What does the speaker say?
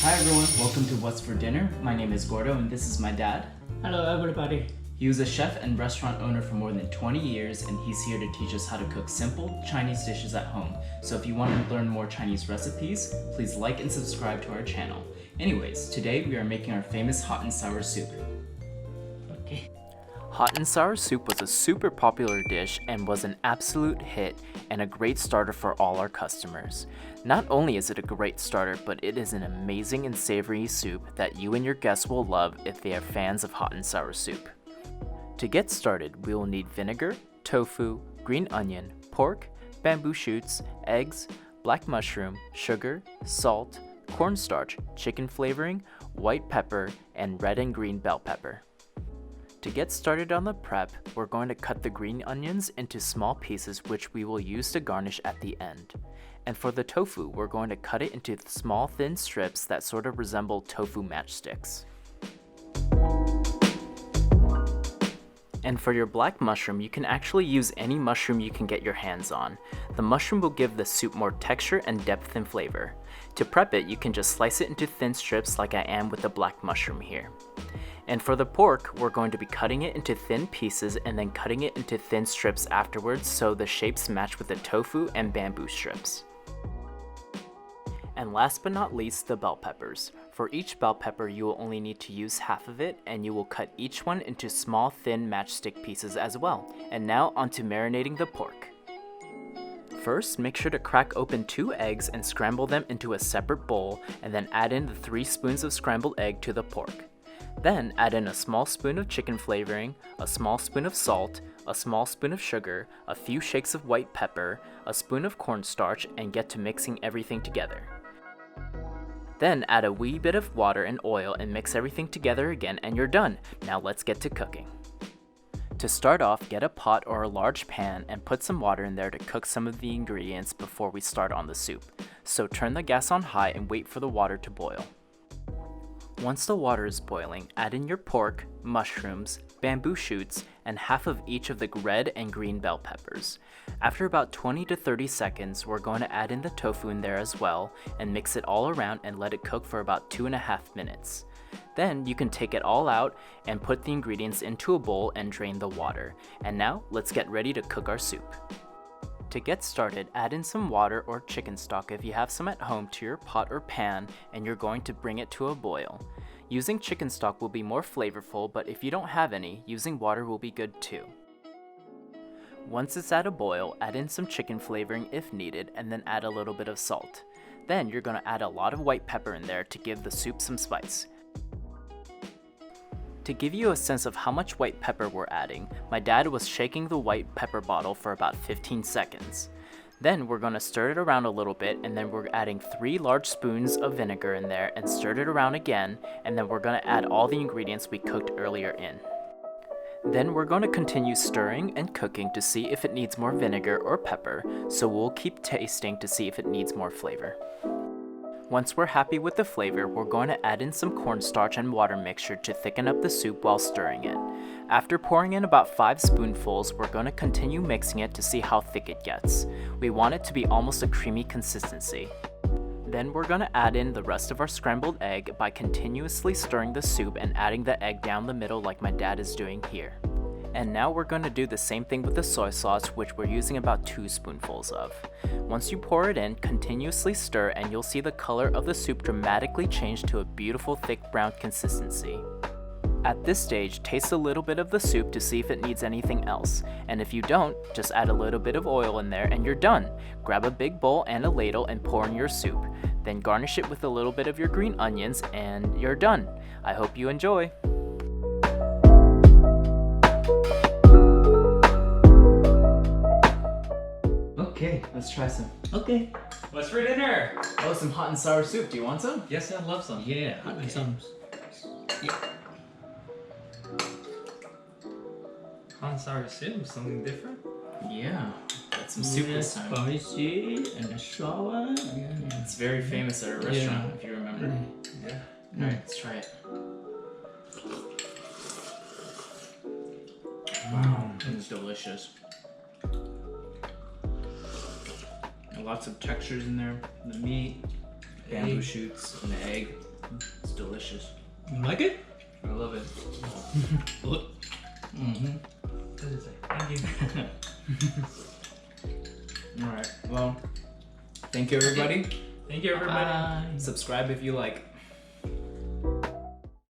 Hi everyone, welcome to What's for Dinner. My name is Gordo and this is my dad. Hello everybody. He was a chef and restaurant owner for more than 20 years and he's here to teach us how to cook simple Chinese dishes at home. So if you want to learn more Chinese recipes, please like and subscribe to our channel. Anyways, today we are making our famous hot and sour soup. Okay. Hot and sour soup was a super popular dish and was an absolute hit and a great starter for all our customers. Not only is it a great starter, but it is an amazing and savory soup that you and your guests will love if they are fans of hot and sour soup. To get started, we will need vinegar, tofu, green onion, pork, bamboo shoots, eggs, black mushroom, sugar, salt, cornstarch, chicken flavoring, white pepper, and red and green bell pepper. To get started on the prep, we're going to cut the green onions into small pieces which we will use to garnish at the end. And for the tofu, we're going to cut it into small thin strips that sort of resemble tofu matchsticks. And for your black mushroom, you can actually use any mushroom you can get your hands on. The mushroom will give the soup more texture and depth and flavor. To prep it, you can just slice it into thin strips like I am with the black mushroom here. And for the pork, we're going to be cutting it into thin pieces and then cutting it into thin strips afterwards so the shapes match with the tofu and bamboo strips. And last but not least, the bell peppers. For each bell pepper, you will only need to use half of it and you will cut each one into small thin matchstick pieces as well. And now onto marinating the pork. First, make sure to crack open 2 eggs and scramble them into a separate bowl and then add in the 3 spoons of scrambled egg to the pork. Then add in a small spoon of chicken flavoring, a small spoon of salt, a small spoon of sugar, a few shakes of white pepper, a spoon of cornstarch, and get to mixing everything together. Then add a wee bit of water and oil and mix everything together again and you're done. Now let's get to cooking. To start off, get a pot or a large pan and put some water in there to cook some of the ingredients before we start on the soup. So turn the gas on high and wait for the water to boil. Once the water is boiling, add in your pork, mushrooms, bamboo shoots, and half of each of the red and green bell peppers. After about 20 to 30 seconds, we're going to add in the tofu in there as well and mix it all around and let it cook for about 2.5 minutes. Then you can take it all out and put the ingredients into a bowl and drain the water. And now let's get ready to cook our soup. To get started, add in some water or chicken stock if you have some at home to your pot or pan and you're going to bring it to a boil. Using chicken stock will be more flavorful, but if you don't have any, using water will be good too. Once it's at a boil, add in some chicken flavoring if needed and then add a little bit of salt. Then you're going to add a lot of white pepper in there to give the soup some spice. To give you a sense of how much white pepper we're adding, my dad was shaking the white pepper bottle for about 15 seconds. Then we're going to stir it around a little bit and then we're adding 3 large spoons of vinegar in there and stir it around again, and then we're going to add all the ingredients we cooked earlier in. Then we're going to continue stirring and cooking to see if it needs more vinegar or pepper, so we'll keep tasting to see if it needs more flavor. Once we're happy with the flavor, we're going to add in some cornstarch and water mixture to thicken up the soup while stirring it. After pouring in about 5 spoonfuls, we're going to continue mixing it to see how thick it gets. We want it to be almost a creamy consistency. Then we're going to add in the rest of our scrambled egg by continuously stirring the soup and adding the egg down the middle like my dad is doing here. And now we're going to do the same thing with the soy sauce, which we're using about 2 spoonfuls of. Once you pour it in, continuously stir and you'll see the color of the soup dramatically change to a beautiful thick brown consistency. At this stage, taste a little bit of the soup to see if it needs anything else. And if you don't, just add a little bit of oil in there and you're done. Grab a big bowl and a ladle and pour in your soup. Then garnish it with a little bit of your green onions and you're done. I hope you enjoy. Okay, let's try some. Okay. What's for dinner? Oh, some hot and sour soup. Do you want some? Yes, I'd love some. Yeah, Okay. some. Yeah. Hot and sour soup, something different? Yeah. Got some soup this time. Spicy and sour. It's very famous at a restaurant, if you remember. Yeah. Alright, let's try it. Wow, it's delicious. Lots of textures in there. The meat, bamboo shoots, and the egg. It's delicious. You like it? I love it. Mm-hmm. Thank you. All right. Well, thank you everybody. Thank you, everybody. Bye. Subscribe if you like.